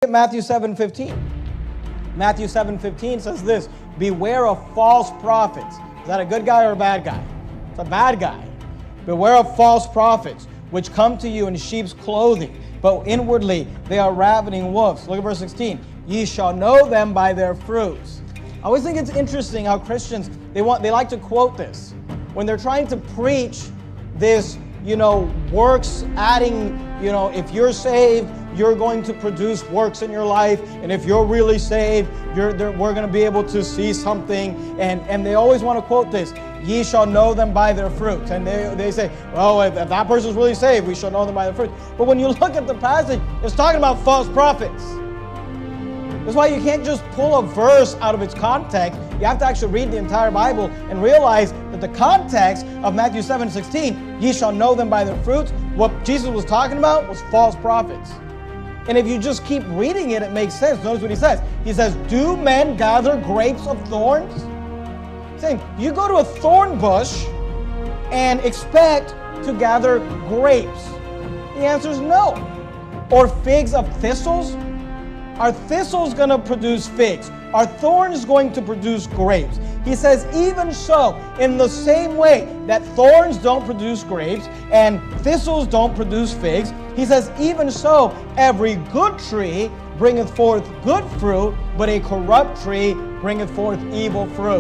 Matthew 7:15. Matthew 7:15 says this, beware of false prophets. Is that a good guy or a bad guy? It's a bad guy. Beware of false prophets, which come to you in sheep's clothing, but inwardly they are ravening wolves. Look at verse 16. Ye shall know them by their fruits. I always think it's interesting how Christians, they like to quote this. When they're trying to preach this, works adding, if you're saved, you're going to produce works in your life, and if you're really saved, we're going to be able to see something, and they always want to quote this, ye shall know them by their fruits. And they say, well, if that person's really saved, we shall know them by their fruits. But when you look at the passage, it's talking about false prophets. That's why you can't just pull a verse out of its context. You have to actually read the entire Bible and realize that the context of Matthew 7:16, ye shall know them by their fruits, what Jesus was talking about was false prophets. And if you just keep reading it, it makes sense. Notice what he says. He says, do men gather grapes of thorns? He's saying, you go to a thorn bush and expect to gather grapes. The answer is no. Or figs of thistles? Are thistles going to produce figs? Are thorns going to produce grapes? He says, even so, in the same way that thorns don't produce grapes and thistles don't produce figs, he says, even so, every good tree bringeth forth good fruit, but a corrupt tree bringeth forth evil fruit.